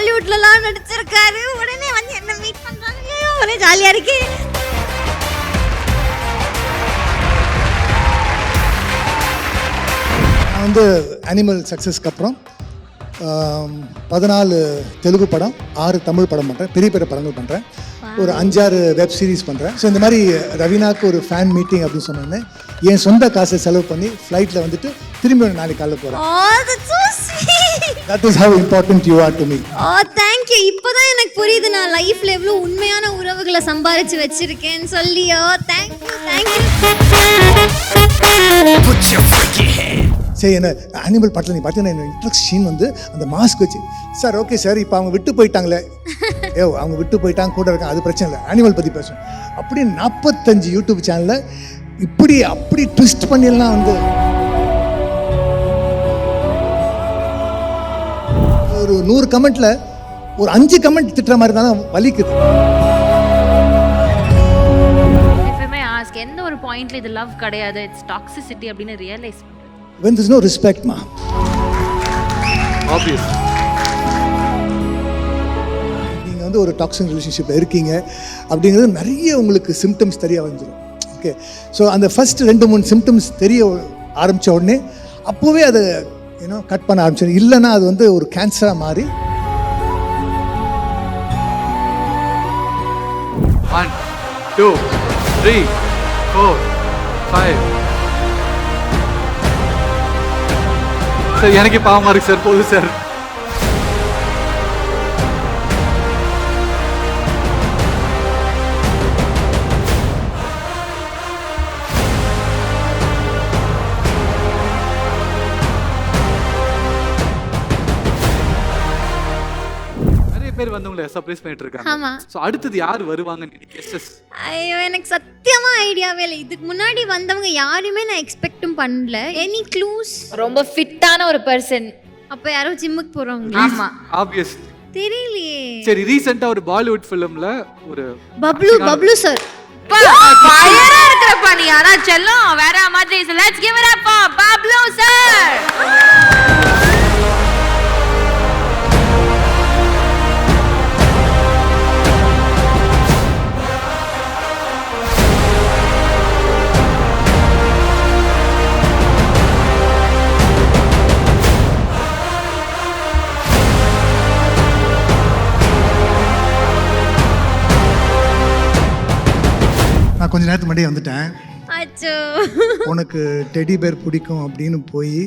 பாலிவுட்லலாம் நடிச்சிருக்காரு. உடனே வந்து என்ன மீட் பண்றாங்க, ஒரே ஜாலியா இருக்கு. நான் வந்து அனிமல் சக்ஸஸ்க்கு அப்புறம் 14 தெலுங்கு படம், 6 தமிழ் படம் பண்ணுறேன், பெரிய பெரிய படங்கள் பண்ணுறேன், ஒரு 5-6 வெப் சீரிஸ் பண்ணுறேன். ஸோ இந்த மாதிரி ரவீனாக்கு ஒரு ஃபேன் மீட்டிங் அப்படின்னு சொன்னோன்னே என் சொந்த காசை செலவு பண்ணி ஃப்ளைட்டில் வந்துட்டு திரும்பி நாளைக்கு காலையில் போகிறேன். Oh, that's so sweet. That is how important you are to me. Oh, thank you. இப்போதான் எனக்கு புரியுது நான் லைஃப்ல எவ்வளவு உண்மையான உறவுகளை சம்பாரிச்சு வச்சிருக்கேன்னு சொல்லி. Oh, thank you, thank you. சரி, என்ன அனிமல் படத்தில் நீ பார்த்தீங்கன்னா இன்ட்ரக்ஷன் வந்து அந்த மாஸ்க் வச்சு, சார் ஓகே சார் இப்போ அவங்க விட்டு போயிட்டாங்களே, அவங்க விட்டு போயிட்டாங்க கூட இருக்காங்க, அது பிரச்சனை இல்லை, அனிமல் பற்றி பேசுவோம் அப்படி 45 யூடியூப் சேனலில் அப்படி ட்விஸ்ட் பண்ணிடலாம். வந்து ஒரு 100 கமெண்ட்ல ஒரு 5 கமெண்ட் திட்டுற மாதிரி தான் வலிக்குது. எந்த ஒரு பாயிண்ட்ல இது லவ் கிடையாது, இட்ஸ் டாக்ஸிசிட்டி அப்படின்னு ரியலைஸ் பண்றது. when there's no respect ma, obvious. நீங்க வந்து ஒரு டாக்ஸிக் ரிலேஷன்ஷிப்ல இருக்கீங்க அப்படிங்கிறது நிறைய உங்களுக்கு சிம்டம்ஸ் தெரிய வந்துடும். ஓகே, ஸோ அந்த ஃபர்ஸ்ட் 2-3 சிம்டம்ஸ் தெரிய ஆரம்பித்த உடனே அப்போவே அதை கட் பண்ண ஆரம்பிச்சிடும். இல்லைன்னா அது வந்து ஒரு கேன்சராக மாறி 1 2 3 4 5. சார் எனக்கு பாவமா இருக்கு சார், போதும் சார். பேர் வந்து உங்களை சர்ப்ரைஸ் பண்ணிட்டு இருக்காங்க. ஆமா. சோ அடுத்து யார் வருவாங்கன்னு நினைக்கிறீங்க? ஐயோ, எனக்கு சத்தியமா ஐடியாவே இல்லை. இதுக்கு முன்னாடி வந்தவங்க யாருமே நான் எக்ஸ்பெக்டும் பண்ணல. Any clues? ரொம்ப ஃபிட்டான ஒரு பர்சன். அப்ப யாரோ ஜிம்முக்கு போறவங்க? ஆமா, ஆப்வியஸ். தெரியலையே. சரி, ரீசெண்டா ஒரு பாலிவுட் ஃபிலிம்ல ஒரு பப்ளு சார். ஃபயரா இருக்கறப்பா நீ. ஆனா செல்லம் வேற மாதிரி. Let's give it up for Bablu sir. நான் கொஞ்ச நேரத்துக்கு முன்னாடியே வந்துட்டேன். அச்சோ, உனக்கு டெடி பேர் பிடிக்கும் அப்படின்னு போய்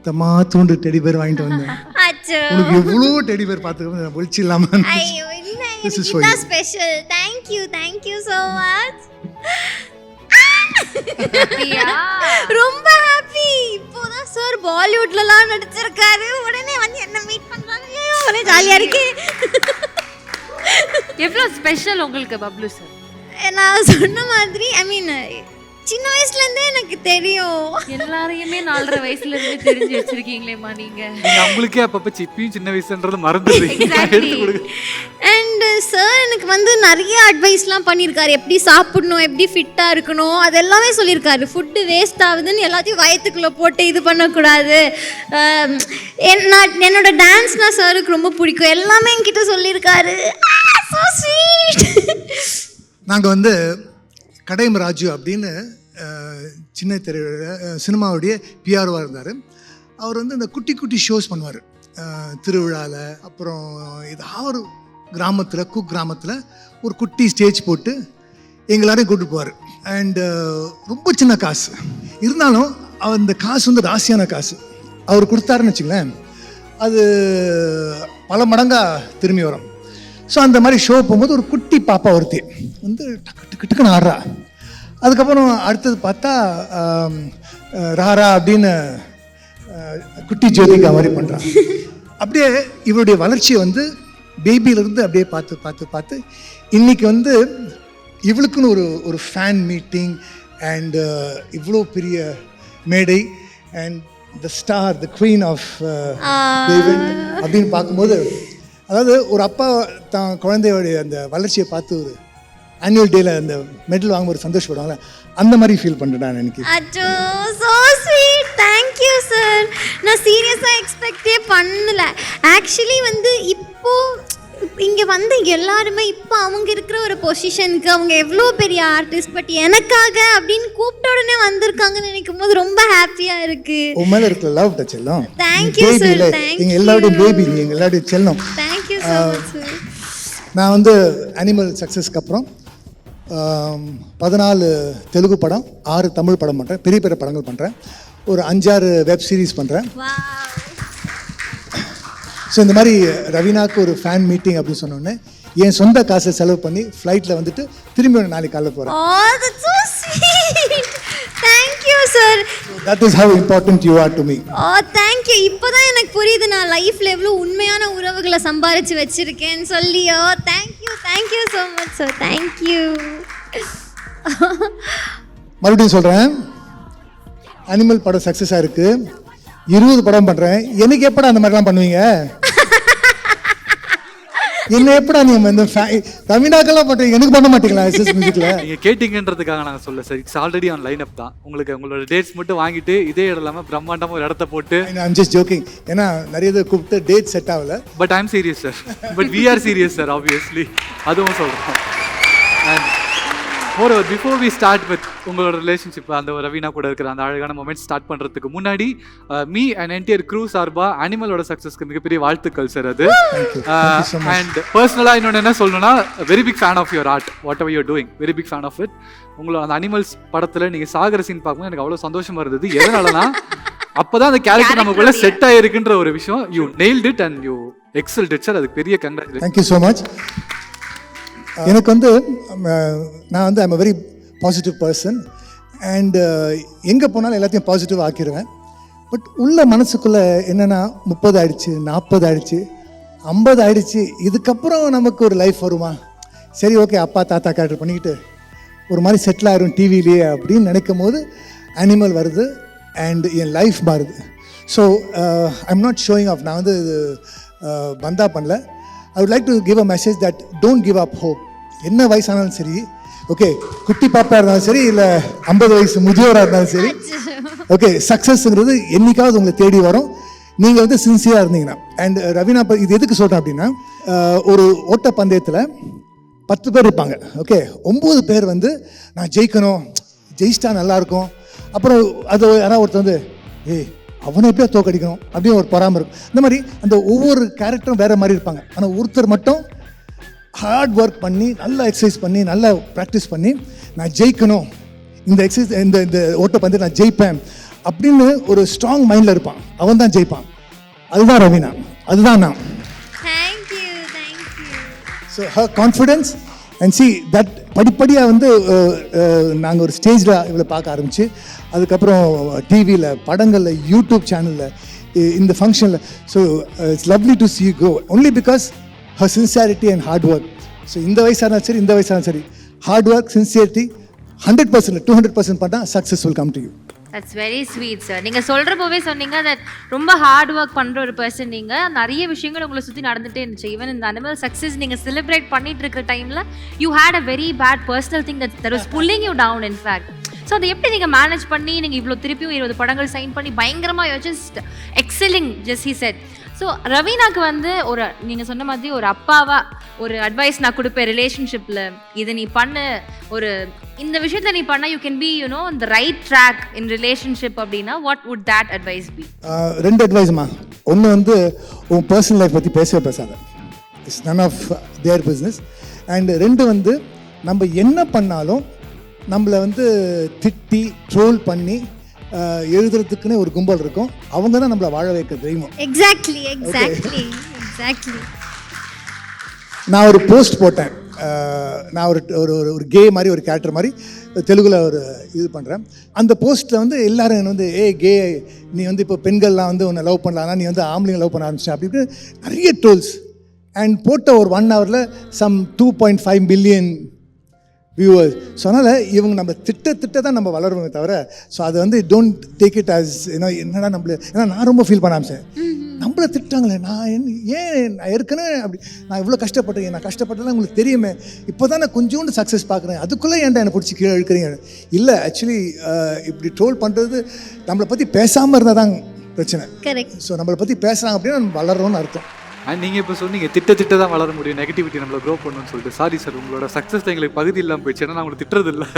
தம்மா தூண்டு டெடி பேர் வாங்கிட்டு வந்தேன். அச்சோ, உனக்கு எவ்வளோ டெடி பேர் பார்த்துக்க ஒழிச்சு இல்லாமல். ஐயோ இல்ல, இதுதான் special. Thank you so much. ரொம்ப ஹாப்பி. இப்போதான் சார் பாலிவுட்லலாம் நடிச்சிருக்காரு. உடனே வந்து என்ன மீட் பண்றாங்க, ஒரே ஜாலியா இருக்கு. எவ்வளவு ஸ்பெஷல் உங்களுக்கு பப்ளு சார்? நான் சொன்ன மாதிரி சின்ன வயசுல இருந்தே எனக்கு தெரியும். எல்லாரையுமே 4.5 வயசுல இருந்து தெரிஞ்சு வச்சிருக்கீங்களேம்மா நீங்க. உங்களுக்கே அப்பப்ப சிப்பியும் சின்ன வயசுன்றது மறந்துடுறீங்க. அண்ட் சார் எனக்கு வந்து நிறைய அட்வைஸ்லாம் பண்ணியிருக்காரு. எப்படி சாப்பிடணும், எப்படி ஃபிட்டாக இருக்கணும், அது எல்லாமே சொல்லியிருக்காரு. ஃபுட்டு வேஸ்ட் ஆகுதுன்னு எல்லாத்தையும் வயிற்றுக்குள்ளே போட்டு இது பண்ணக்கூடாது. என்னோட டான்ஸ்னால் சாருக்கு ரொம்ப பிடிக்கும். எல்லாமே என்கிட்ட சொல்லியிருக்காரு. So sweet. நாங்கள் வந்து கடையம் ராஜு அப்படின்னு சின்ன சினிமாவுடைய பிஆர்ஓவாக இருந்தார். அவர் வந்து இந்த குட்டி குட்டி ஷோஸ் பண்ணுவார் திருவிழாவில். அப்புறம் ஏதாவது ஒரு கிராமத்தில் குக்கிராமத்தில் ஒரு குட்டி ஸ்டேஜ் போட்டு எங்களாரையும் கூப்பிட்டு போவார். அண்டு ரொம்ப சின்ன காசு இருந்தாலும் அந்த காசு வந்து ராசியான காசு. அவர் கொடுத்தாருன்னு வச்சுங்களேன், அது பல மடங்காக திரும்பி வரும். ஸோ அந்த மாதிரி ஷோ போகும்போது ஒரு குட்டி பாப்பா ஒருத்தி வந்து டக்கு டக்குன்னு ஆடுறா. அதுக்கப்புறம் அடுத்தது பார்த்தா ராரா அப்படின்னு குட்டி ஜோதிகா மாதிரி பண்ணுறான். அப்படியே இவருடைய வளர்ச்சியை வந்து பேபியிலேருந்து அப்படியே பார்த்து இன்றைக்கி வந்து இவளுக்குன்னு ஒரு ஃபேன் மீட்டிங் அண்ட் இவ்வளோ பெரிய மேடை and the star, the queen of அப்படின்னு பார்க்கும்போது, அதாவது ஒரு அப்பா தான் குழந்தையோடைய அந்த வளர்ச்சியை பார்த்து ஒரு ஆனுவல் டேல அந்த மெடல் வாங்க ஒரு சந்தோஷப்படுவாங்களே, அந்த மாதிரி ஃபீல் பண்ணுறேன் நான் எனக்கு. அச்சோ, ஸோ ஸ்வீட். Thank you sir. நான் சீரியஸாக எக்ஸ்பெக்டே பண்ணல. ஆக்சுவலி வந்து இப்போ இங்கே வந்து எல்லாருமே இப்போ அவங்க இருக்கிற ஒரு பொசிஷனுக்கு அவங்க எவ்வளோ பெரிய ஆர்டிஸ்ட், பட் எனக்காக அப்படின்னு கூப்பிட்ட உடனே வந்திருக்காங்கன்னு நினைக்கும் போது ரொம்ப ஹாப்பியாக இருக்குது. உன் மேலே இருக்கிற லவ் டச் எல்லாம் தேங்க்யூ சார். எங்கள் எல்லாருடைய பேபி, எங்கள் எல்லாருடைய செல்லம். Thank you so much sir. நான் வந்து அனிமல் சக்ஸஸ்க்கு அப்புறம் 14 தெலுங்கு படம், 6 தமிழ் படம் பண்ணுறேன், பெரிய பெரிய படங்கள் பண்ணுறேன், ஒரு 5-6 வெப் சீரிஸ் பண்ணுறேன். ஸோ இந்த மாதிரி ரவீனாக்கு ஒரு ஃபேன் மீட்டிங் அப்படின்னு சொன்னோடனே என் சொந்த காசை செலவு பண்ணி ஃப்ளைட்டில் வந்துட்டு திரும்பி ஒரு நாளைக்கு காலைல போகிறேன். Thank you sir. That is how important you are to me. Thank you. இப்போதான் எனக்கு புரியுது நான் லைஃப்ல எவ்வளோ உண்மையான உறவுகளை சம்பாரிச்சு வச்சிருக்கேன்னு சொல்லி. Thank you so much sir. Thank you. மறுபடியும் சொல்கிறேன், அனிமல் படம் சக்ஸஸாக இருக்குது, 20 படம் பண்ணுறேன். எனக்கு எப்படா அந்த மாதிரிலாம் பண்ணுவீங்க? என்ன எப்படா நீங்க இந்த ரவீனாக்கெல்லாம் பண்ணுறீங்க, எனக்கு பண்ண மாட்டீங்களா? எஸ்எஸ் மியூசிக்ல நீங்க கேட்டீங்கன்றதுக்காக நாங்கள் சொல்ல sir, it's already on line up தான். உங்களுக்கு உங்களோட டேட்ஸ் மட்டும் வாங்கிட்டு இதே இடம் இல்லாமல் பிரம்மாண்டமாக ஒரு இடத்த போட்டு. I'm just joking. ஏன்னா நிறைய பேர் கூப்பிட்டு டேட் செட் ஆகல. But I'm serious sir. But we are serious sir, obviously. அதுவும் சொல்கிறோம். And moreover before we start with உங்களோட ரிலேஷன்ஷிப், அந்த ரவீனா கூட இருக்கிற அந்த அழகான மொமெண்ட் ஸ்டார்ட் பண்ணுறதுக்கு முன்னாடி மீ அண்ட் என்டையர் க்ரூ சார்பா அனிமலோட சக்ஸஸ்க்கு மிகப்பெரிய வாழ்த்துக்கள் சார். அது அண்ட் பர்சனலாக இன்னொன்று என்ன சொல்லணும்னா, very big fan of your art, whatever you're doing, very big fan of it. உங்களோட அந்த அனிமல்ஸ் படத்தில் நீங்கள் சாகர சீன் பார்க்கும்போது எனக்கு அவ்வளோ சந்தோஷமாக இருந்தது. எதனாலனா அப்போதான் அந்த கேரக்டர் நமக்குள்ள செட் ஆகிருக்குன்ற ஒரு விஷயம். You nailed it and you எக்ஸல்ட் it sir. அதுக்கு பெரிய கங்க்ராச்சுலேஷன். Thank you so much. எனக்கு வந்து நான் வந்து I'm a very positive person and எங்கே போனாலும் எல்லாத்தையும் பாசிட்டிவ் ஆக்கிடுவேன். பட் உள்ள மனசுக்குள்ளே என்னென்னா 30 ஆயிடுச்சு, 40 ஆயிடுச்சு, 50 ஆயிடுச்சு, இதுக்கப்புறம் நமக்கு ஒரு லைஃப் வருமா? சரி ஓகே, அப்பா தாத்தா கேரக்டர் பண்ணிக்கிட்டு ஒரு மாதிரி செட்டில் ஆயிரும் டிவிலேயே அப்படின்னு நினைக்கும் போது அனிமல் வருது அண்ட் என் லைஃப் மாறுது. So I'm not showing of. நான் வந்து இது பந்தா பண்ணல. I would like to give a message that don't give up hope. என்ன வயசானாலும் சரி, ஓகே, குட்டி பாப்பா இருந்தாலும் சரி, இல்லை 50 வயசு முதியோராக இருந்தாலும் சரி, ஓகே, சக்ஸஸ்ங்கிறது என்னைக்காவது உங்களை தேடி வரும், நீங்கள் வந்து சின்சியராக இருந்தீங்கன்னா. அண்ட் ரவீனா இது எதுக்கு சொல்கிறேன் அப்படின்னா, ஒரு ஓட்ட பந்தயத்தில் 10 பேர் இருப்பாங்க, ஓகே, 9 பேர் வந்து நான் ஜெயிக்கணும், ஜெயிச்சிட்டா நல்லாயிருக்கும். அப்புறம் அது யாராவது ஒருத்தர் வந்து அவனை எப்படியா தோக்கடிக்கணும் அப்படின்னு ஒரு பொறாமல் இருக்கும். இந்த மாதிரி அந்த ஒவ்வொரு கேரக்டரும் வேறு மாதிரி இருப்பாங்க. ஆனால் ஒருத்தர் மட்டும் ஹார்ட் ஒர்க் பண்ணி, நல்லா எக்ஸசைஸ் பண்ணி, நல்லா ப்ராக்டிஸ் பண்ணி, நான் ஜெயிக்கணும், இந்த எக்ஸசைஸ் இந்த ஓட்ட பந்தயத்தை நான் ஜெயிப்பேன் அப்படின்னு ஒரு ஸ்ட்ராங் மைண்டில் இருப்பான். அவன் தான் ஜெயிப்பான். அதுதான் ரவீனா, அதுதான் நான். So her confidence and see that படிப்படியாக வந்து நாங்கள் ஒரு ஸ்டேஜில் இவ்வளோ பார்க்க ஆரம்பிச்சு, அதுக்கப்புறம் டிவியில், படங்களில், யூடியூப் சேனலில், இந்த ஃபங்க்ஷனில். So it's lovely to see you grow only because her sincerity and hard work. So இந்த வயசானாலும் சரி, இந்த வயசானாலும் சரி, ஹார்ட் ஒர்க், சின்சியரிட்டி 100%, 200% பண்ணால் success will come to you. That's very sweet sir. நீங்கள் சொல்கிறப்போவே சொன்னீங்க தட் ரொம்ப ஹார்ட் ஒர்க் பண்ணுற ஒரு பர்சன் நீங்கள். நிறைய விஷயங்கள் உங்களை சுற்றி நடந்துகிட்டே இருந்துச்சு. ஈவன் இந்த அனிமல் சக்ஸஸ் நீங்கள் செலிப்ரேட் பண்ணிட்டு இருக்கிற டைமில் you had a very bad personal thing that was pulling you down in fact. So அதை எப்படி நீங்கள் மேனேஜ் பண்ணி நீங்கள் இவ்வளோ திருப்பியும் 20 படங்கள் சைன் பண்ணி பயங்கரமாக just excelling just he said. So ரவீனாக்கு வந்து ஒரு நீங்கள் சொன்ன மாதிரி ஒரு அப்பாவா ஒரு அட்வைஸ் நான் கொடுப்பேன் ரிலேஷன்ஷிப்பில், இதை நீ பண்ணு, ஒரு இந்த விஷயத்தை நீ பண்ண யூ கேன் பி யூனோ இந்த ரைட் ட்ராக் இன் ரிலேஷன்ஷிப் அப்படின்னா what would that advice be? 2 அட்வைஸ்மா. ஒன்று வந்து உன் பர்சனல் லைஃப் பற்றி பேசாத, it's none of their business. And 2 வந்து நம்ம என்ன பண்ணாலும் நம்மளை வந்து திட்டி ட்ரோல் பண்ணி எழுதுறதுக்குன்னு ஒரு கும்பல் இருக்கும். அவங்க தான் நம்மளை வாழ வைக்க தெய்வம். எக்ஸாக்ட்லி. நான் ஒரு போஸ்ட் போட்டேன். நான் ஒரு கே மாதிரி, ஒரு கேரக்டர் மாதிரி தெலுங்குல ஒரு இது பண்ணுறேன். அந்த போஸ்ட்டில் வந்து எல்லாரும் என்ன வந்து கே, நீ வந்து இப்போ பெண்கள்லாம் வந்து உன்னை லவ் பண்ணலான்னா நீ வந்து ஆம்பளைங்க லவ் பண்ண ஆரம்பிச்சேன் அப்படின்னு நிறைய ட்ரோல்ஸ். அண்ட் போட்ட ஒரு 1 hourல சம் 2.5 million வியூவர்ஸ். ஸோ அதனால் இவங்க நம்ம திட்ட தான் நம்ம வளருவோமே தவிர, ஸோ அதை வந்து டோன்ட் டேக் இட் ஆஸ் என்னடா நம்மள. ஏன்னா நான் ரொம்ப ஃபீல் பண்ண ஆரம்பிச்சேன், நம்மளை திட்டாங்களே, நான் ஏற்கனவே அப்படி நான் இவ்வளோ கஷ்டப்பட்டேன், நான் கஷ்டப்பட்டதெல்லாம் உங்களுக்கு தெரியுமே, இப்போ தான் நான் கொஞ்சோண்டு சக்ஸஸ் பார்க்குறேன், அதுக்குள்ளே ஏன்டா என்னை பிடிச்சி கீழே இழுக்கிறீங்க. இல்லை, ஆக்சுவலி இப்படி ட்ரோல் பண்ணுறது நம்மளை பற்றி பேசாமல் இருந்தால் தான் பிரச்சனை. கரெக்ட். ஸோ நம்மளை பற்றி பேசுகிறாங்க அப்படின்னா நம்ம வளர்றோம்னு அர்த்தம். அண்ட் நீங்கள் இப்போ சொன்னீங்க திட்ட தான் வளர முடியும், நெகட்டிவிட்டி நம்மளை க்ரோ பண்ணணும்னு சொல்லிட்டு. சாரி சார், உங்களோட சக்ஸஸ் எங்களுக்கு பகுதி இல்லாமல் போயிடுச்சு. ஏன்னா நான் உங்களுக்கு திட்டுறது இல்லை,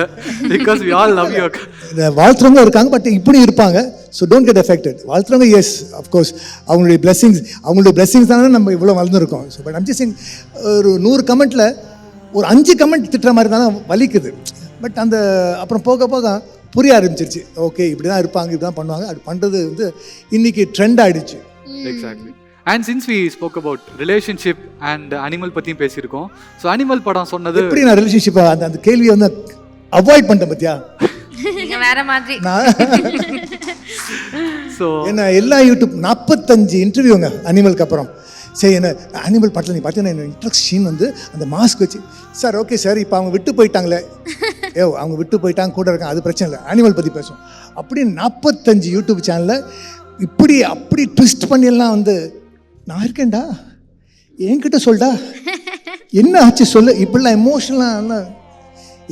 because we all love you. வாழ்த்துறவங்க இருக்காங்க, பட் இப்படி இருப்பாங்க. So don't get affected. வாழ்த்துறவங்க எஸ் அஃப்கோர்ஸ் அவங்களுடைய பிளெஸிங்ஸ் தானே நம்ம இவ்வளோ வளர்ந்துருக்கோம். ஸோ பட் அம்ஜி சிங் ஒரு 100 கமெண்ட்டில் ஒரு 5 கமெண்ட் திட்டுற மாதிரி தானே வலிக்குது. பட் அந்த அப்புறம் போக போக புரிய ஆரம்பிச்சிருச்சு. ஓகே இப்படி தான் இருப்பாங்க, இப்படி தான் பண்ணுவாங்க. அது பண்ணுறது வந்து இன்னைக்கு ட்ரெண்ட் ஆகிடுச்சு. Exactly. And since we spoke about relationship and animal பற்றியும் பேசியிருக்கோம். ஸோ அனிமல் படம் சொன்னது எப்படி நான் ரிலேஷன்ஷிப்பை அந்த கேள்வியை வந்து அவாய்ட் பண்ணிட்டேன் பார்த்தியா? நீங்க வேற மாதிரி. ஸோ என்ன எல்லா யூடியூப் 45 இன்டர்வியூங்க அனிமலுக்கு அப்புறம். சரி என்ன அனிமல் படத்தில் நீ பார்த்தீங்கன்னா என்ன இன்ட்ரக்ஷன் வந்து அந்த மாஸ்க் வச்சு சார் ஓகே சார் இப்போ அவங்க விட்டு போயிட்டாங்களே, அவங்க விட்டு போயிட்டாங்க கூட இருக்காங்க, அது பிரச்சனை இல்லை, அனிமல் பற்றி பேசுவோம் அப்படின்னு 45 யூடியூப் சேனலில் அப்படி ட்விஸ்ட் பண்ணியெல்லாம் வந்து நான் இருக்கேன்டா என்கிட்ட சொல்டா என்ன ஆச்சு சொல்லு இப்படிலாம் எமோஷனலாக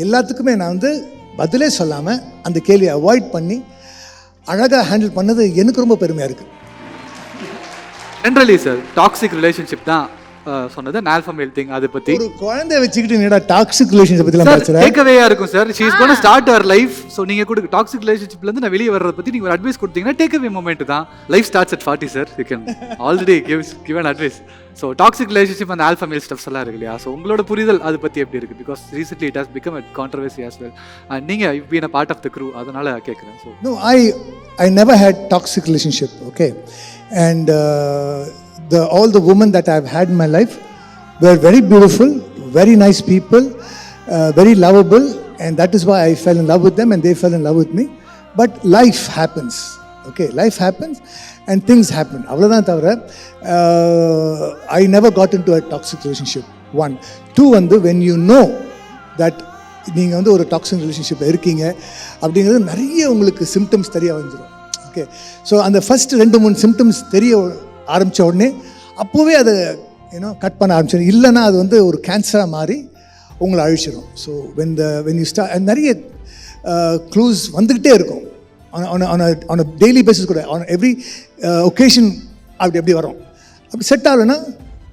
எல்லாத்துக்குமே நான் வந்து பதிலே சொல்லாமல் அந்த கேள்வியை அவாய்ட் பண்ணி அழகாக ஹேண்டில் பண்ணது எனக்கு ரொம்ப பெருமையாக இருக்குது. ஜென்ரலி சார் டாக்ஸிக் ரிலேஷன்ஷிப் தான் சொன்னது, ஆல்ஃபா மேல் திங். அதை பற்றி ஒரு குழந்தை வச்சுக்கிட்டு என்னடா டாக்ஸிக் ரிலேஷன்ஷிப் பற்றிலாம் பேசுகிறேன். டேக்அவேயா இருக்கும் sir. She is gonna start our life. So நீங்கள் கூட டாக்ஸிக் ரிலேஷன்ஷிப்லேருந்து நான் வெளியே வர்றதை பற்றி நீங்கள் ஒரு அட்வைஸ் கொடுத்தீங்கன்னா டேக்அவே மூமெண்ட் தான். Life starts at 40 sir. You can already give an advice. So toxic relationship அந்த ஆல்ஃபா மேல் ஸ்டப்ஸ் எல்லாம் இருக்கு இல்லையா? ஸோ உங்களோட புரிதல் அதை பற்றி எப்படி இருக்குது? Because recently it has become a controversy as well. நீங்கள் you been a part of the crew, அதனால் கேட்குறேன். So No, I never had toxic relationship, okay? And all the women that I've had in my life were very beautiful, very nice people, very lovable, and that is why I fell in love with them and they fell in love with me. But life happens, okay? Life happens and things happen. Avladhan thavara I never got into a toxic relationship. 1 2 வந்து when you know that நீங்கள் வந்து ஒரு toxic ரிலேஷன்ஷிப்பில் இருக்கீங்க அப்படிங்கிறது நிறைய உங்களுக்கு symptoms தெரிய வந்துடும். ஓகே ஸோ அந்த ஃபஸ்ட்டு 2-3 சிம்டம்ஸ் தெரிய ஆரம்பித்த உடனே அப்போவே அதை கட் பண்ண ஆரம்பிச்சிடும். இல்லைன்னா அது வந்து ஒரு கேன்சராக மாறி உங்களை அழிச்சிடும். ஸோ வென் யூ ஸ்டார்ட் நிறைய க்ளூஸ் வந்துக்கிட்டே இருக்கும். ஆன் அ டெய்லி பேசிஸ் கூட ஆன் எவ்ரி ஒகேஷன் அப்படி வரும். அப்படி செட் ஆகலைன்னா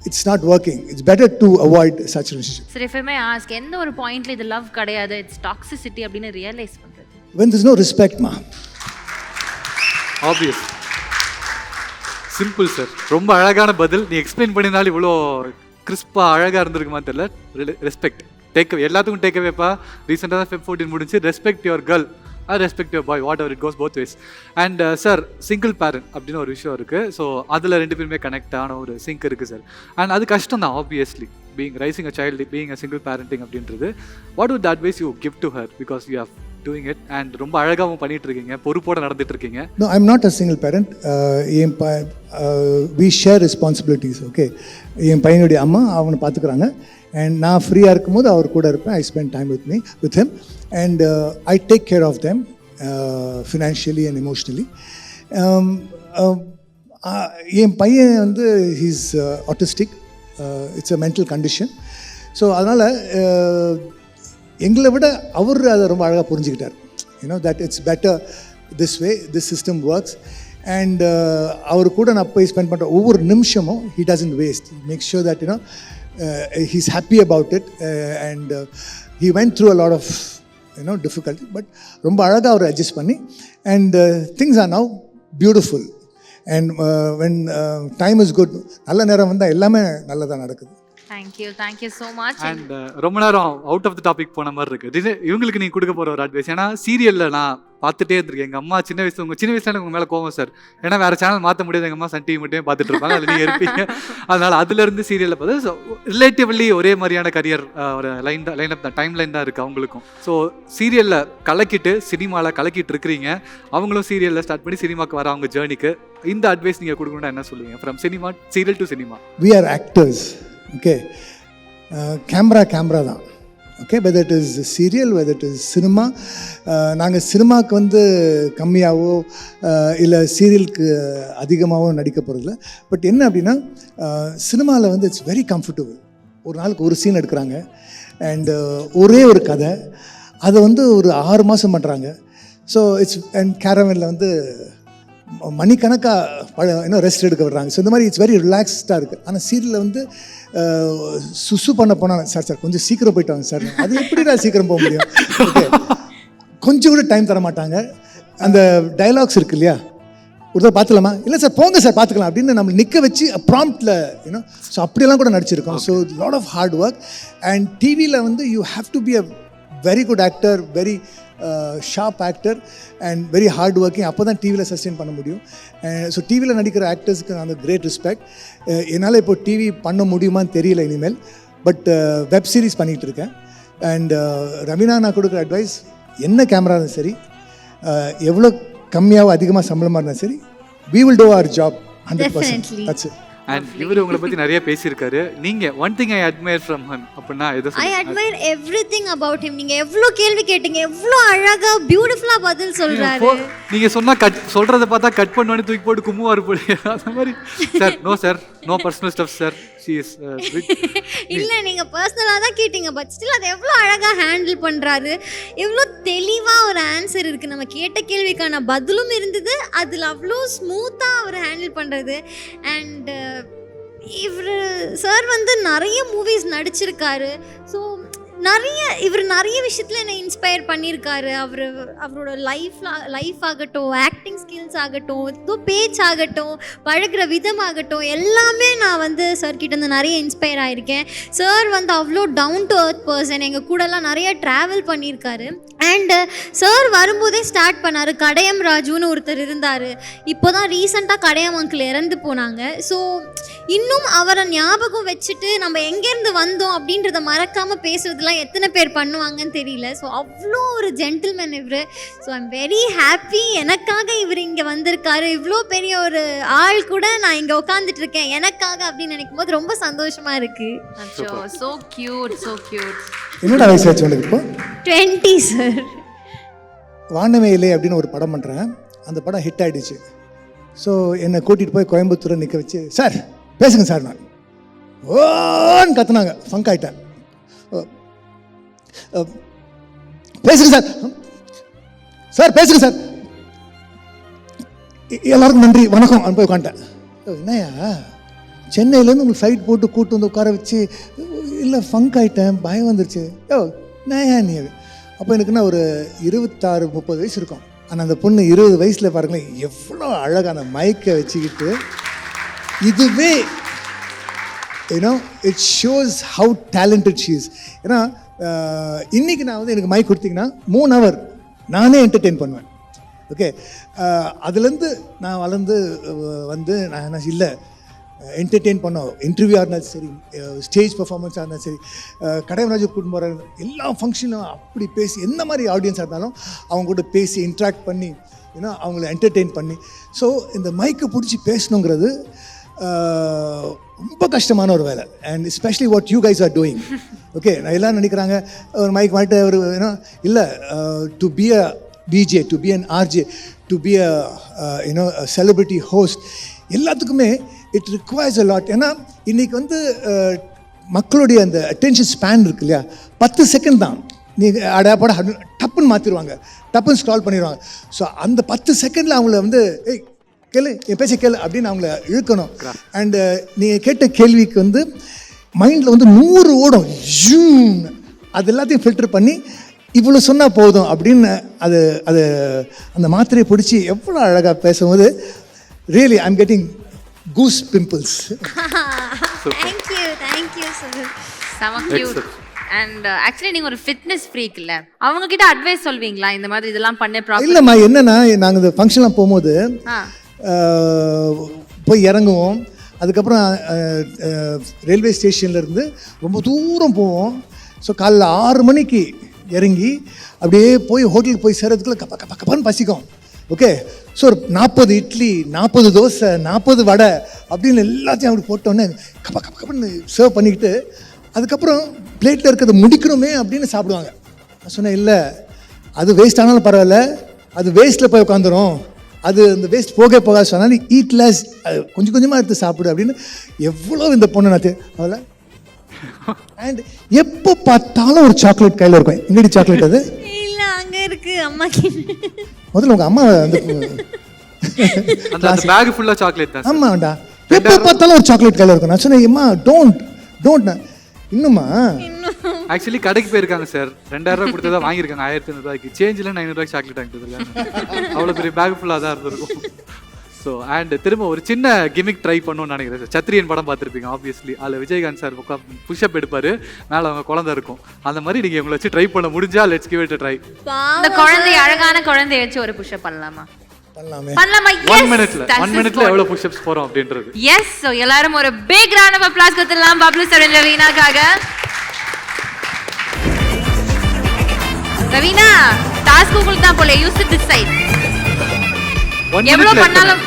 it's not working. It's better to avoid such relationship. Sir, if I may ask, எந்த ஒரு பாயிண்ட்ல இது லவ் கிடையாது, இட்ஸ் டாக்ஸிசிட்டி அப்படின்னு ரியலைஸ் பண்றது? When there's no respect, ma. Obvious. Simple sir. ரொம்ப அழகான பதில். நீ எக்ஸ்பிளைன் பண்ணினாலும் இவ்வளோ கிறிஸ்பாக அழகாக இருந்திருக்குமா தெரியல. ரெஸ்பெக்ட் டேக்அவே எல்லாத்துக்கும் டேக்அவேப்பா. ரீசெண்டாக தான் Feb 14 முடிஞ்சு. Respect your girl, respect your boy, whatever it goes both ways. And sir single parent அப்படின்னு ஒரு விஷயம் இருக்குது. ஸோ அதில் 2 பேருமே கனெக்ட் ஆன ஒரு சிங்க் இருக்குது சார். அண்ட் அது கஷ்டம் தான் obviously, raising a child, being a single parenting அப்படின்றது. What would the advice you give to her? Because you have doing it and ரொம்ப அழகாவும் பண்ணிட்டு இருக்கீங்க, பொறுப்போட நடந்துட்டு இருக்கீங்க. No, I'm not a single parent. We share responsibilities, okay? என் பையனுடைய அம்மா அவனை பார்த்துக்கிறாங்க and நான் ஃப்ரீயாக இருக்கும்போது அவர் கூட இருப்பேன். I spend time with him and I take care of them financially and emotionally. என் பையன் வந்து he's autistic. It's a mental condition. So அதனால் எங்களை விட அவர் அதை ரொம்ப அழகாக புரிஞ்சுக்கிட்டார். That it's better this way, this system works. And அவர் கூட நான் போய் ஸ்பெண்ட் பண்ணுற ஒவ்வொரு நிமிஷமும் he doesn't waste. He makes sure that he's happy about it and he went through a lot of difficulty, but ரொம்ப அழகாக அவர் அட்ஜஸ்ட் பண்ணி and things are now beautiful and when time is good, நல்ல நேரம் வந்தால் எல்லாமே நல்லதாக நடக்குது. Thank you so much. And ரொம்ப நேரம் அவுட் ஆஃப் த டாபிக் போன மாதிரி இருக்குது. இவங்களுக்கு நீங்கள் கொடுக்க போகிற ஒரு அட்வைஸ், ஏன்னா சீரியலில் நான் பார்த்துட்டே இருந்திருக்கேன். எங்கள் அம்மா சின்ன வயசுல எனக்கு உங்கள் மேலே கோவம் சார், ஏன்னா வேறு சேனல் மாற்ற முடியாது, எங்கள் அம்மா சன் டிவி மட்டுமே பார்த்துட்டு இருப்பாங்க, அதில் நீங்கள் இருப்பீங்க. அதனால் அதுலேருந்து சீரியலில் பார்த்து ஸோ ரிலேட்டிவ்லி ஒரே மாதிரியான கரியர் ஒரு லைன் அப் தான், டைம் லைன் தான் இருக்குது அவங்களுக்கும். ஸோ சீரியலில் கலக்கிட்டு சினிமாவில் கலக்கிட்டு இருக்கிறீங்க, அவங்களும் சீரியலில் ஸ்டார்ட் பண்ணி சினிமாவுக்கு வர அவங்க ஜேர்னிக்கு இந்த அட்வைஸ் நீங்கள் கொடுக்கணும்னா என்ன சொல்லுவீங்க? From cinema, serial to cinema. We are actors. Okay camera தான். Okay whether it is serial, whether it is cinema. நாங்கள் சினிமாவுக்கு வந்து கம்மியாகவோ இல்லை சீரியலுக்கு அதிகமாகவோ நடிக்க போகிறதில்ல. பட் என்ன அப்படின்னா சினிமாவில் வந்து இட்ஸ் வெரி கம்ஃபர்டபுள். ஒரு நாளுக்கு ஒரு சீன் எடுக்கிறாங்க அண்டு ஒரே ஒரு கதை, அதை வந்து ஒரு 6 மாதம் பண்ணுறாங்க. ஸோ இட்ஸ் அண்ட் கேரவனில் வந்து மணிக்கணக்காக இன்னும் ரெஸ்ட் எடுக்க விடுறாங்க. ஸோ இந்த மாதிரி இட்ஸ் வெரி ரிலாக்ஸ்டாக இருக்குது. ஆனால் சீரியலில் வந்து சுசு பண்ண போனால் சார் கொஞ்சம் சீக்கிரம் போயிட்டு வாங்க சார். அது எப்படிடா சீக்கிரம் போக முடியும்? ஓகே, கொஞ்சம் கூட டைம் தர மாட்டாங்க. அந்த டயலாக்ஸ் இருக்கு இல்லையா, ஒரு தடவை பார்த்துலாமா, இல்லை சார் போங்க சார் பார்த்துக்கலாம் அப்படின்னு நம்ம நிற்க வச்சு ப்ராம்ப்டில் யூனோ. ஸோ அப்படியெல்லாம் கூட நடிச்சிருக்கோம். So lot of hard work. And டிவியில் வந்து you have to be a very good actor, very sharp actor and very hard working. அப்போ தான் டிவியில் சஸ்டெயின் பண்ண முடியும். ஸோ டிவியில் நடிக்கிற ஆக்டர்ஸ்க்கு நான் கிரேட் ரெஸ்பெக்ட். என்னால் இப்போ டிவி பண்ண முடியுமான்னு தெரியல இனிமேல். பட் வெப் சீரிஸ் பண்ணிகிட்டு இருக்கேன். அண்ட் ரவீனா நான் கொடுக்குற அட்வைஸ், என்ன கேமரா இருந்தாலும் சரி, எவ்வளோ கம்மியாகவும் அதிகமாக சம்பளமாக இருந்தாலும் சரி, we will do our job 100%. That's it. And இவர் உங்களை பற்றி நிறைய பேசியிருக்காரு. நீங்கள் one thing I admire from him அப்படின்னா எது? ஐ அட்மையர் எவ்ரிதிங் அபவுட் ஹிம். நீங்க எவ்வளோ கேள்வி கேட்டீங்க, எவ்வளோ அழகா பியூட்டிஃபுல்லா பதில் சொல்றாரு. நீங்கள் சொன்னால் சொல்கிறத பார்த்தா கட் பண்ணி தூக்கி போட்டு கும்முவார் போல அந்த மாதிரி. Sir no personal stuff sir. இல்லை நீங்கள் பர்சனலாக தான் கேட்டீங்க, பட் ஸ்டில் அதை எவ்வளோ அழகாக ஹேண்டில் பண்ணுறாரு. எவ்வளோ தெளிவாக ஒரு ஆன்சர் இருக்குது. நம்ம கேட்ட கேள்விக்கான பதிலும் இருந்தது, அதில் அவ்வளோ ஸ்மூத்தாக அவர் ஹேண்டில் பண்ணுறது. அண்ட் இவர் சார் வந்து நிறைய மூவிஸ் நடிச்சிருக்காரு. ஸோ இவர் நிறைய விஷயத்தில் என்னை இன்ஸ்பயர் பண்ணியிருக்காரு. அவரோட லைஃப் ஆகட்டும், ஆக்டிங் ஸ்கில்ஸ் ஆகட்டும், பேச்சாகட்டும், பழகிற விதமாகட்டும், எல்லாமே நான் வந்து சார் கிட்டேருந்து நிறைய இன்ஸ்பயர் ஆகியிருக்கேன். சார் வந்து அவ்வளோ டவுன் டு அர்த் பர்சன். எங்கள் கூடலாம் நிறைய ட்ராவல் பண்ணியிருக்காரு. அண்டு சார் வரும்போதே ஸ்டார்ட் பண்ணார். கடையம் ராஜுன்னு ஒருத்தர் இருந்தார். இப்போ தான் ரீசெண்டாக கடையம் அங்கிள் இறந்து போனாங்க. ஸோ இன்னும் அவரை ஞாபகம் வச்சுட்டு நம்ம எங்கேருந்து வந்தோம் அப்படின்றத மறக்காமல் பேசுறதுலாம் எத்தனை பேர் பண்ணுவாங்கன்னு தெரியல. ஸோ அவ்வளோ ஒரு ஜென்டில்மேன் இவர். So I'm very happy. எனக்காக இவர் இங்கே வந்திருக்காரு. இவ்வளோ பெரிய ஒரு ஆள் கூட நான் இங்கே உட்காந்துட்டு இருக்கேன் எனக்காக அப்படின்னு நினைக்கும் போது ரொம்ப சந்தோஷமா இருக்கு. So cute, so cute. என்னோட வயசு ஆச்சு உங்களுக்கு இப்போ? 20 சார். வானமையிலே அப்படின்னு ஒரு படம் பண்ணுறேன். அந்த படம் ஹிட் ஆகிடுச்சு. ஸோ என்னை கூட்டிகிட்டு போய் கோயம்புத்தூரை நிற்க வச்சு, சார் பேசுங்க சார், நான் ஓன்னு கத்துனாங்க. ஃபங்க் ஆகிட்டேன். பேசுங்க சார், சார் பேசுங்க சார், எல்லாருக்கும் நன்றி வணக்கம் போய் உட்காந்துட்டேன். என்னையா சென்னையிலேருந்து உங்களுக்கு ஃப்ளைட் போட்டு கூட்டு வந்து உட்கார வச்சு, இல்லை ஃபங்க் ஆகிட்டேன், பயம் வந்துருச்சு. என்னையா நீ? அப்போ எனக்குன்னா ஒரு 26-30 வயசு இருக்கும். ஆனால் அந்த பொண்ணு 20 வயசில் பாருங்களேன் எவ்வளோ அழகான மைக்கை வச்சுக்கிட்டு. இதுவே you know it shows how talented she is. ஏன்னா இன்றைக்கி நான் வந்து எனக்கு மைக் கொடுத்தீங்கன்னா 3 hour நானே என்டர்டெயின் பண்ணுவேன். ஓகே, அதுலேருந்து நான் வளர்ந்து வந்து நான் என்ன இல்லை என்டர்டெயின் பண்ணோம். இன்டர்வியூவாக இருந்தாலும் சரி, ஸ்டேஜ் பர்ஃபார்மன்ஸாக இருந்தாலும் சரி, கடையராஜு கூட்டு போகிற எல்லா ஃபங்க்ஷனும் அப்படி பேசி, எந்த மாதிரி ஆடியன்ஸாக இருந்தாலும் அவங்க கூட பேசி இன்ட்ராக்ட் பண்ணி ஏன்னா அவங்கள என்டர்டெயின் பண்ணி. ஸோ இந்த மைக்கை பிடிச்சி பேசணுங்கிறது ரொம்ப கஷ்டமான ஒரு வேலை. And especially what you guys are doing. Okay, நான் எல்லாம் நினைக்கிறாங்க ஒரு மைக் வாங்கிட்டு ஒரு ஏன்னா இல்லை, to be a VJ, to be an RJ, to be a you know celebrity host, எல்லாத்துக்குமே இட் ரிக்வயர்ஸ் அ லாட். ஏன்னா இன்றைக்கி வந்து மக்களுடைய அந்த அட்டென்ஷன் ஸ்பேன் இருக்கு இல்லையா, 10 செகண்ட் தான். நீங்கள் அடையாப்பட டப்புன்னு மாற்றிடுவாங்க, டப்புன்னு ஸ்க்ரால் பண்ணிடுவாங்க. ஸோ அந்த 10 செகண்டில் அவங்கள வந்து ஏய் கேளு, என் பேச கேளு அப்படின்னு அவங்கள இழுக்கணும். அண்டு நீங்கள் கேட்ட கேள்விக்கு வந்து மைண்டில் வந்து 100 ஓடும். அது எல்லாத்தையும் ஃபில்டர் பண்ணி இவ்வளோ சொன்னால் போதும் அப்படின்னு அது அந்த மாத்திரையை பிடிச்சி எவ்வளோ அழகாக பேசும்போது really I am getting goose pimples. Thank you sir. செம கியூட். அண்ட் ஆக்சுவலி நீங்கள் ஒரு ஃபிட்னஸ் ஃப்ரீக் இல்லை, அவங்க கிட்ட அட்வைஸ் சொல்வீங்களா இந்த மாதிரி இதெல்லாம் பண்ண ப்ராப்ளம்? இல்லைம்மா, என்னென்னா நாங்கள் இந்த ஃபங்க்ஷன்லாம் போகும்போது போய் இறங்குவோம். அதுக்கப்புறம் ரயில்வே ஸ்டேஷன்லேருந்து ரொம்ப தூரம் போவோம். ஸோ காலைல 6 மணிக்கு இறங்கி அப்படியே போய் ஹோட்டலுக்கு போய் சேர்றதுக்குள்ள கப்பான்னு பசிக்கும். ஓகே, ஸோ ஒரு 40 இட்லி, 40 தோசை, 40 வடை அப்படின்னு எல்லாத்தையும் அப்படி போட்டோன்னே கப்பன்னு சர்வ் பண்ணிக்கிட்டு அதுக்கப்புறம் பிளேட்டில் இருக்கிறத முடிக்கணுமே அப்படின்னு சாப்பிடுவாங்க. நான் சொன்னேன் இல்லை, அது வேஸ்ட் ஆனாலும் பரவாயில்ல, அது வேஸ்ட்டில் போய் உட்காந்துரும், அது அந்த வேஸ்ட் போகாது. சொன்னாலும் ஈட் லெஸ், கொஞ்சம் கொஞ்சமாக எடுத்து சாப்பிடு அப்படின்னு எவ்வளோ இந்த பொண்ணு நாத்து அதில். அண்ட் எப்போ பார்த்தாலும் ஒரு சாக்லேட் கையில் இருக்கும். எங்கடி சாக்லேட்? அது இல்லை, அங்கே இருக்கு அம்மா கிட்ட. முதல்ல உங்கள் அம்மா வந்து அந்த பேக் ஃபுல்லா சாக்லேட் தான் ஆமாண்டா, எப்போ பார்த்தாலும் ஒரு சாக்லேட் கையில் இருக்கும். நான் சொன்னேன் அம்மா டோன்ட் இன்னுமா ஆக்சுவலி கடைக்கு போயிருக்காங்க சார், 2000 ரூபாய் கொடுத்து தான் வாங்கியிருக்காங்க, 1500 ரூபாய்க்கு சேஞ்சில் 900 ரூபாய்க்கு சாக்லேட் வாங்கிட்டு இருக்காங்க. அவ்வளோ பெரிய பேக் ஃபுல்லாக தான் இருந்திருக்கும். ஸோ அண்ட் திரும்ப ஒரு சின்ன கிமிக் ட்ரை பண்ணணும்னு நினைக்கிறேன் சார். சத்ரியன் படம் பார்த்துருப்பீங்க ஆப்வியஸ்லி, அதில் விஜயகாந்த் சார் புஷ்அப் எடுப்பார், மேலே அவங்க குழந்தை இருக்கும். அந்த மாதிரி நீங்கள் உங்களை வச்சு ட்ரை பண்ண முடிஞ்சா let's give it a try. இந்த குழந்தை அழகான குழந்தைய வச்சு ஒரு புஷ்அப் பண்ணலாமா? பண்ணலாமே. 1 மினிட்ல எவ்வளவு புஷ்அப்ஸ் போறோம் அப்படின்றது. எஸ், சோ எல்லாரும் ஒரு பிக் ரவுண்ட் ஆஃப் அப்ளாஸ் கொடுத்துடலாம் பப்ளு சார் and ரவீனாக்காக. ரவீனா, டாஸ்க் உங்களுக்கு தான் போல, யூஸ் டு டிசைட். எவ்வளவு பண்ணாலும்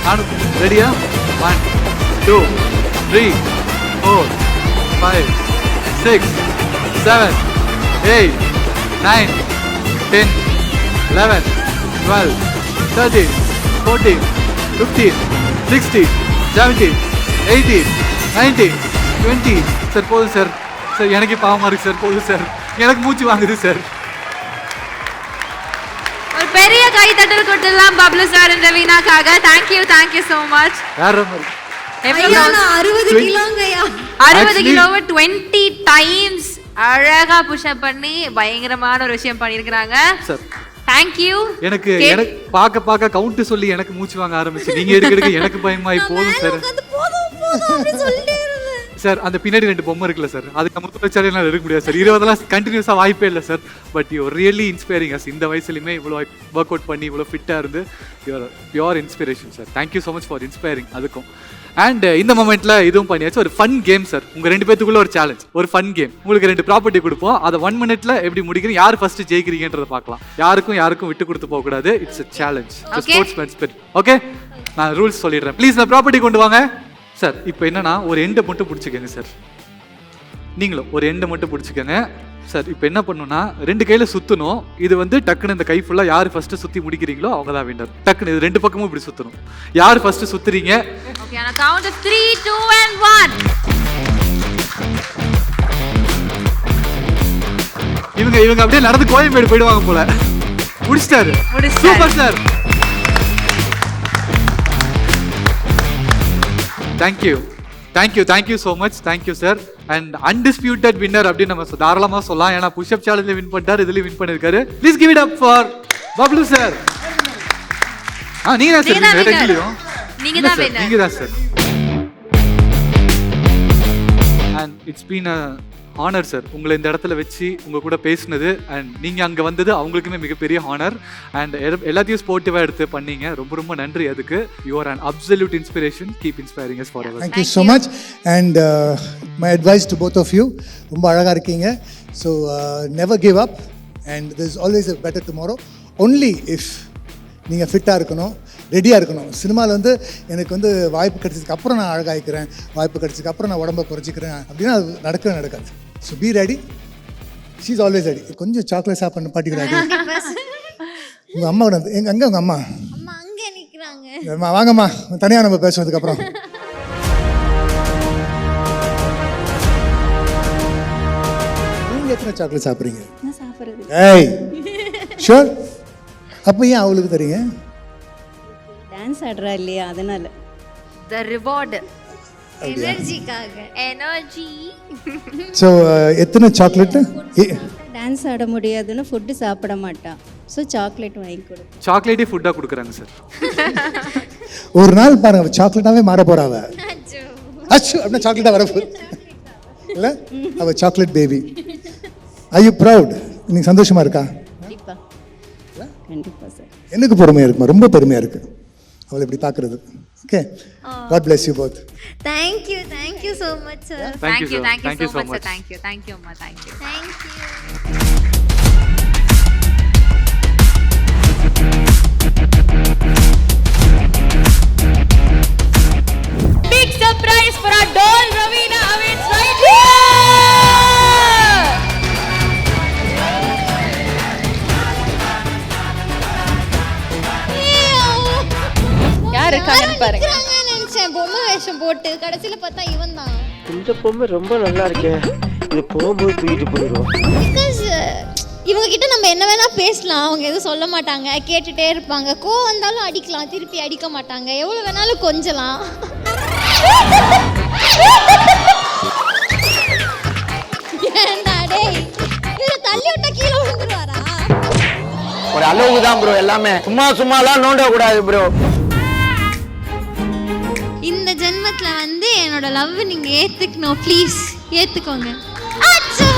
நானும் ரெடியா? 1 2 3 4 5 6 7 8 9 10 11 12 13 14 15 16 17 18 19 20. சார் போதும் சார், சார் எனக்கு பாவமா இருக்கு சார், போதும் சார், எனக்கு மூச்சு வாங்குது சார். ஒரு பெரிய கை தட்டல் கொடுத்துடலாம் பப்ளு சார் and ரவீனாக்காக. Thank you so much. வேற மாதிரி ஐயா, நான் 60 கிலோங்கய்யா. 60 கிலோவை 20 டைம்ஸ் அழகா புஷ்அப் பண்ணி பயங்கரமான ஒரு விஷயம் பண்ணிருக்காங்க சார். Thank you. எனக்கு பார்க்க கவுண்ட் சொல்லி எனக்கு மூச்சு வாங்க ஆரம்பிச்சு, நீங்க எடுக்க எனக்கு பயமாயி போதும் சார். அது போதும் அப்படி சொல்லிட்டே இருந்தேன் சார். அந்த பின்னாடி 2 பொம்மை இருக்குல்ல சார், அதுக்கு நம்ம வச்சாலே என்னால் எடுக்க முடியாது சார். 20 கண்டினியூஸாக வாய்ப்பே இல்லை சார். But you really inspiring us. இந்த வயசுலையுமே இவ்வளோ ஒர்க் அவுட் பண்ணி இவ்வளோ ஃபிட்டாக இருந்து you're pure inspiration sir. Thank you so much for inspiring. அதுக்கும் அண்ட் இந்த மொமெண்ட்ல இதுவும் பண்ணியாச்சு. ஒரு ஃபன் கேம் சார், உங்க 2 பேத்துக்குள்ள ஒரு சேலஞ்ச், ஒரு ஃபன் கேம். உங்களுக்கு 2 ப்ராப்பர்ட்டி கொடுப்போம், அதை 1 மினிட்ல எப்படி முடிக்கிறீங்க, யார் ஃபர்ஸ்ட் ஜெயிக்கிறீங்கன்றத பார்க்கலாம். யாருக்கும் விட்டு கொடுத்து போக கூடாது. It's a challenge, sportsman spirit. Okay, நான் ரூல்ஸ் சொல்லிடுறேன். ப்ளீஸ் நான் ப்ராப்பர்ட்டி கொண்டு வாங்க சார். இப்போ என்னன்னா ஒரு எண்டை மட்டும் பிடிச்சிக்கங்க சார். நீங்களும் ஒரு எண்டை மட்டும் பிடிச்சிக்கங்க சார். இப்போ என்ன பண்ணணும்னா 2 கையில சுத்தணும். இது வந்து டக்குன்னு இந்த கை ஃபுல்லா யார் ஃபர்ஸ்ட் சுத்தி முடிக்கிறீங்களோ அவங்க தான் வின்னர். டக்குன்னு இது 2 பக்கமும் இப்படி சுத்தணும். யார் ஃபர்ஸ்ட் சுத்துறீங்க? ஓகே, நான் கவுண்ட் 3 2 and 1. இவங்க அப்படியே நடந்து கோயம்பேடு போயிடுவாங்க போல. முடிச்சிட்டாரு. Super sir. Thank you so much. Thank you sir. And undisputed winner அப்படின்னு நம்ம தாராளமாக சொல்லலாம். ஏன்னா புஷ்அப் சேலஞ்சில் வின் பண்ணிட்டார், இதுலேயும் வின் பண்ணியிருக்காரு. Please give it up for Bablu sir. நீங்க தான் சார், நீங்க தான் sir. And it's been a honour sir உங்களை இந்த இடத்துல வச்சு உங்க கூட பேசினது. அண்ட் நீங்க அங்க வந்தது அவங்களுக்குமே மிகப்பெரிய ஹானர். அண்ட் எல்லாத்தையும் ஸ்போர்ட்டிவா எடுத்து பண்ணீங்க. ரொம்ப நன்றி. அதுக்கு you are an absolute inspiration. Keep inspiring us forever. Thank you so much. And my advice to both of you, ரொம்ப அழகா இருக்கீங்க. So never give up and there is always a better tomorrow. Only if நீங்க ஃபிட்டா இருக்கணும், ரெடியா இருக்கணும். சினிமாவில் வந்து எனக்கு வந்து வாய்ப்பு கிடைச்சதுக்கு அப்புறம் நான் அழகாய்க்கிறேன், வாய்ப்பு கிடைச்சதுக்கு அப்புறம் நான் உடம்ப குறைச்சிக்கிறேன் அப்படின்னா அது நடக்காது. So be ready. She is always ready. கொஞ்சம் சாக்லேட் சாப்பிட்ணும் பாட்டிக்கிறாங்க. உங்கள் அம்மா கூட எங்கே உங்கள் அம்மா? அம்மா அங்கே நிற்கிறாங்க. வாங்கம்மா, தனியாக நம்ம பேசுனதுக்கப்புறம். நீங்கள் எத்தனை சாக்லேட் சாப்பிட்றீங்க? ஏய் ஷோர். அப்போ ஏன் அவளுக்கு தரீங்க? டான்ஸ் ஆடுறா இல்லையா, அதனால. The reward. எனர்ஜிக்காக. எனர்ஜி. ஸோ எத்தனை சாக்லேட்டு? டான்ஸ் ஆட முடியாதுன்னு ஃபுட்டு சாப்பிட மாட்டான். ஸோ சாக்லேட் வாங்கி கொடு. சாக்லேட்டே ஃபுட்டாக கொடுக்குறாங்க சார். ஒரு நாள் பாருங்க சாக்லேட்டாகவே மாற போகிறாவ. அச்சு அப்படின்னா சாக்லேட்டாக வரப்போ இல்லை, அவ chocolate baby. I you proud? இன்னைக்கு சந்தோஷமா இருக்கா? கண்டிப்பாக சார். எனக்கு பெருமையாக இருக்குமா, ரொம்ப பெருமையாக இருக்குது அவளை இப்படி பார்க்குறது. Okay, God bless you both. Thank you so much sir. Thank you so much. Thank you. Big surprise for our doll Raveena. It's right here. யார் இருக்காங்கன்னு பாருங்க. நினைச்சேன் பொம்மை வேஷம் போட்டு, கடைசியில பார்த்தா இவன் தான். இந்த பொம்மை ரொம்ப நல்லா இருக்கே, இது போகும்போது தூக்கிட்டு போயிடும். பிகாஸ் இவங்க கிட்ட நம்ம என்ன வேணா பேசலாம், அவங்க எதுவும் சொல்ல மாட்டாங்க, கேட்டுட்டே இருப்பாங்க. கோவம் வந்தாலும் அடிக்கலாம், திருப்பி அடிக்க மாட்டாங்க, எவ்வளோ வேணாலும் கொஞ்சலாம். ஏன்டா டேய், இவரை தள்ளி விட்டா கீழே விழுந்துருவாரா? ஒரு அளவுக்கு தான் ப்ரோ எல்லாமே, சும்மாலாம் நோண்ட கூடாது ப்ரோ. இந்த ஜென்மத்துல வந்து என்னோட லவ் நீங்க ஏத்துக்கணும், ப்ளீஸ் ஏத்துக்கோங்க. அச்சோ!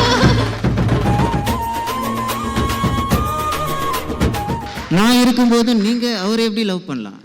நான் இருக்கும்போது நீங்க அவரை எப்படி லவ் பண்ணலாம்?